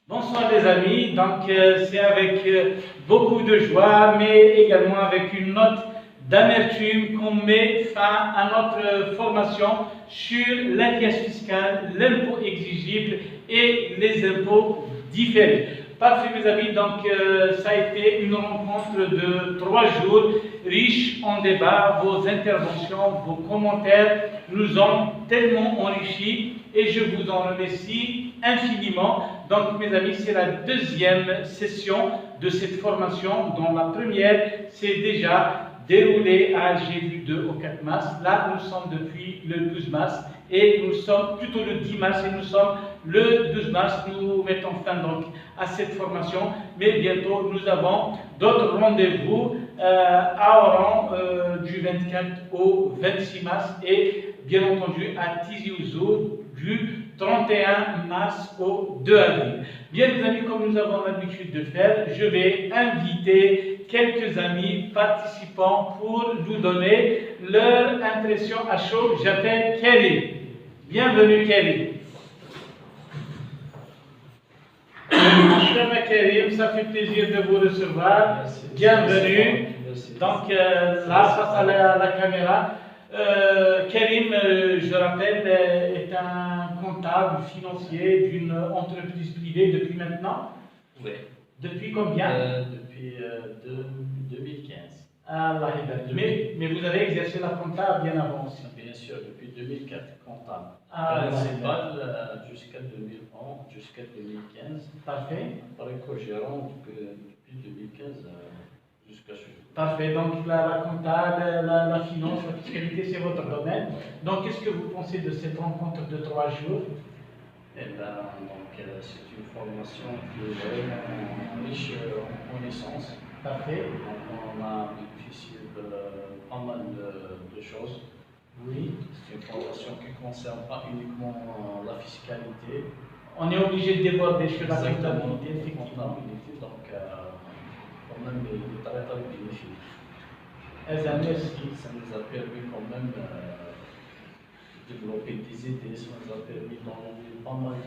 Bonsoir les amis, donc c'est avec beaucoup de joie, mais également avec une note d'amertume qu'on met fin à notre formation sur l'alias fiscal, l'impôt exigible et les impôts différés. Parfait mes amis, donc ça a été une rencontre de 3 jours, riche en débats, vos interventions, vos commentaires nous ont tellement enrichis et je vous en remercie infiniment. Donc mes amis, c'est la deuxième session de cette formation dont la première s'est déjà déroulée à Alger du 2 au 4 mars. Là, nous sommes depuis le 12 mars et nous sommes plutôt le 10 mars et nous sommes le 12 mars. Nous mettons fin donc à cette formation, mais bientôt nous avons d'autres rendez-vous à Oran du 24 au 26 mars et bien entendu à Tizi Ouzou du 31 mars au 2 avril. Bien les amis, comme nous avons l'habitude de faire, je vais inviter quelques amis participants pour nous donner leur impression à chaud. J'appelle Kelly. Bienvenue Kelly. Cher Karim, ça fait plaisir de vous recevoir. Merci. Bienvenue. Merci. Donc là, face à la caméra, Karim, je rappelle, est un comptable financier d'une entreprise privée depuis maintenant. Oui. Depuis combien Depuis 2015. Allah mais vous avez exercé la compta bien avant aussi. Bien sûr, depuis 2004, comptable. Ah, Principal jusqu'à 2011, jusqu'à 2015. Parfait. Après co-gérant depuis 2015 jusqu'à ce jour. Parfait, donc la compta, la finance, la fiscalité, c'est votre domaine. Donc, qu'est-ce que vous pensez de cette rencontre de 3 jours? Eh bien, c'est une formation qui est vraiment riche en connaissances. Parfait. Donc, on a bénéficié de pas mal de choses. Oui. C'est une formation qui ne concerne pas uniquement la fiscalité. On est obligé de déborder sur la Exactement, comptabilité, effectivement. donc quand même il est très très bénéfique. Merci. Ça nous a permis quand même de développer des idées, ça nous a permis d'enlever pas mal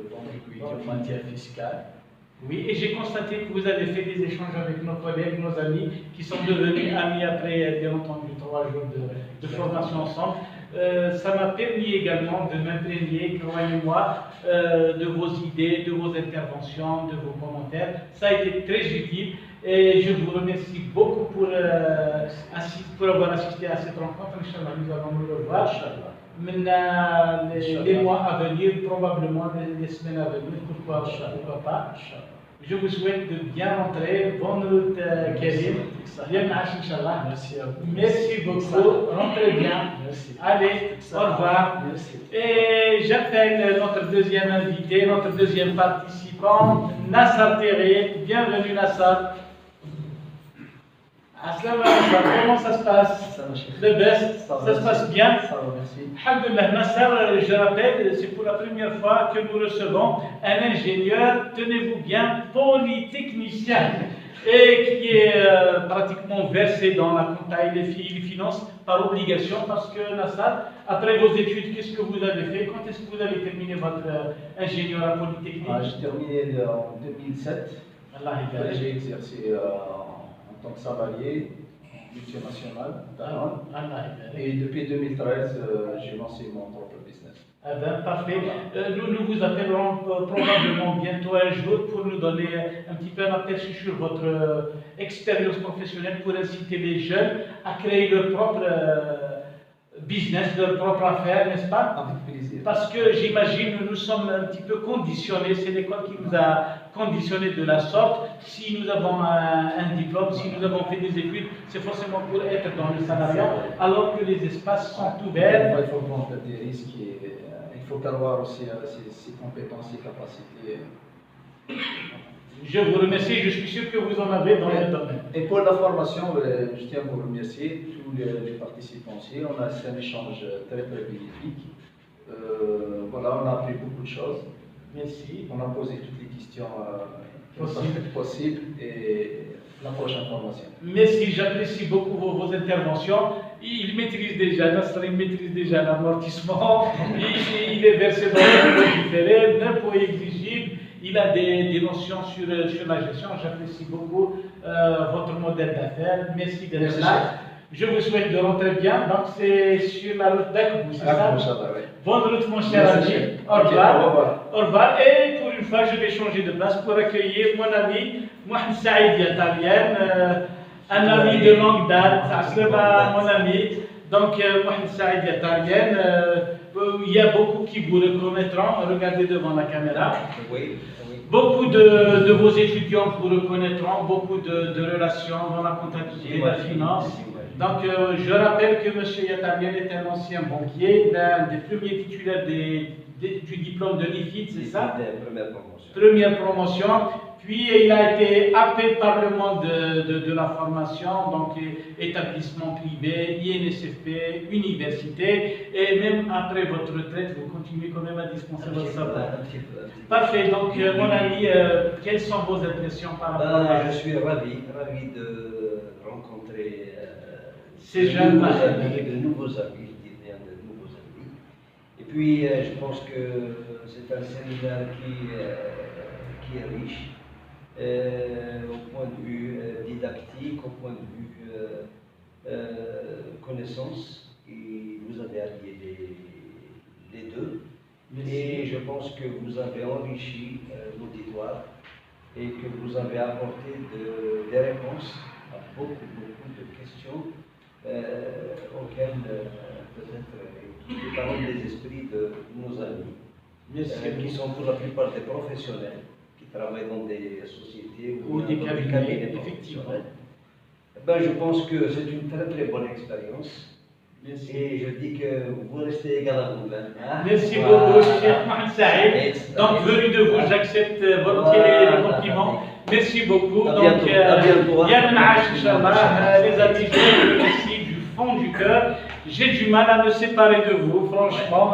d'ambiguïté en matière fiscale. Oui, et j'ai constaté que vous avez fait des échanges avec nos collègues, nos amis, qui sont devenus amis après, bien entendu, 3 jours de formation ensemble. Ça m'a permis également de m'imprégner, croyez-moi, de vos idées, de vos interventions, de vos commentaires. Ça a été très utile et je vous remercie beaucoup pour avoir assisté à cette rencontre. Inch'Allah, nous allons nous revoir. Inch'Allah. Maintenant, les mois à venir, probablement les semaines à venir, pourquoi pas. Je vous souhaite de bien rentrer. Bonne route, Karim. Bien marche, Inch'Allah. Merci à vous. Merci beaucoup. Rentrez bien. Merci. Allez, au revoir. Merci. Et j'appelle notre deuxième invité, notre deuxième participant, Nassar Teré. Bienvenue, Nassar. Assalamu alaikum, comment ça se passe? Ça va, chef. Le best, Ça va, ça se passe bien? Ça va, merci. Alhamdulillah, Nassar, je rappelle, c'est pour la première fois que nous recevons un ingénieur, tenez-vous bien, polytechnicien, et qui est pratiquement versé dans la compta et les finances par obligation, parce que Nassar, après vos études, qu'est-ce que vous avez fait? Quand est-ce que vous avez terminé votre ingénieur à Polytechnique? J'ai terminé en 2007. Allah Après, j'ai exercé en tant que salarié multinational. Et depuis 2013, j'ai lancé mon propre business. Eh bien, parfait. Nous vous appellerons probablement bientôt un jour pour nous donner un petit peu un aperçu sur votre expérience professionnelle pour inciter les jeunes à créer leur propre business, leur propre affaire, n'est-ce pas? Avec plaisir. Parce que j'imagine que nous sommes un petit peu conditionnés, c'est l'école qui nous a conditionnés de la sorte. Si nous avons un diplôme, si nous avons fait des études, c'est forcément pour être dans le salariat, alors que les espaces sont ouverts. Il faut prendre des risques et il faut prévoir aussi ses compétences et capacités. Je vous remercie, je suis sûr que vous en avez dans le domaine. Et pour la formation, je tiens à vous remercier, tous les participants aussi. On a fait un échange très très bénéfique. Voilà, on a appris beaucoup de choses. Merci. On a posé toutes les questions Possibles. et la prochaine formation. Merci, j'apprécie beaucoup vos interventions. Il maîtrise déjà, Nassar, il maîtrise déjà l'amortissement, il est versé dans le différé, l'impôt exigible, Il a des notions sur la gestion. J'apprécie beaucoup votre modèle d'affaires. Merci d'être là. Je vous souhaite de rentrer bien. Donc, c'est sur la route d'Akoubou, c'est ça? Bonne route, mon cher ami. Au revoir. Au revoir. Et pour une fois, je vais changer de place pour accueillir mon ami Mohamed Saïd Yatalien, un ami de longue date. Mon ami. Donc, Mohamed Saïd Yatalien, il y a beaucoup qui vous reconnaîtront. Regardez devant la caméra. Oui. Beaucoup de vos étudiants vous reconnaîtront, beaucoup de relations dans la comptabilité et la finance. Donc, je rappelle que M. Yatalien est un ancien banquier, l'un des premiers titulaires du diplôme de l'IFIT, c'est ça? Première promotion. Première promotion. Puis, il a été happé par le monde de la formation, donc établissement privé, INSFP, université, et même après votre retraite, vous continuez quand même à dispenser votre savoir. Parfait. Donc, mon ami, quelles sont vos impressions par rapport à... Je suis ravi de rencontrer ces jeunes de nouveaux amis, je dis bien de nouveaux amis. Et puis, je pense que c'est un séminaire qui est riche, au point de vue didactique, au point de vue connaissance, et vous avez allié les deux. Merci. Et je pense que vous avez enrichi l'auditoire et que vous avez apporté des réponses à beaucoup de questions auxquelles peut-être qui parlent des esprits de nos amis, qui sont pour la plupart des professionnels qui travaillent dans des sociétés ou des cabinets professionnels. Ben, je pense que c'est une très bonne expérience. Merci. Et je dis que vous restez égal à vous-même. Hein? Merci beaucoup, Cheikh Mohamed Saïd. Donc, venu de vous, j'accepte volontiers les compliments. Merci beaucoup. À Donc, bientôt. Yann Inch'Allah, les amis, je vous remercie du fond du cœur. J'ai du mal à me séparer de vous, franchement.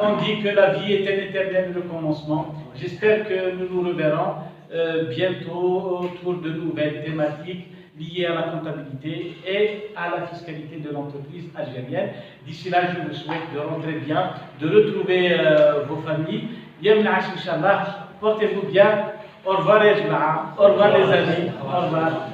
On dit que la vie est un éternel recommencement. J'espère que nous nous reverrons bientôt autour de nouvelles thématiques liées à la comptabilité et à la fiscalité de l'entreprise algérienne. D'ici là, je vous souhaite de rentrer bien, de retrouver vos familles. Yamna Inch'Allah, portez-vous bien. Au revoir les amis. Au revoir.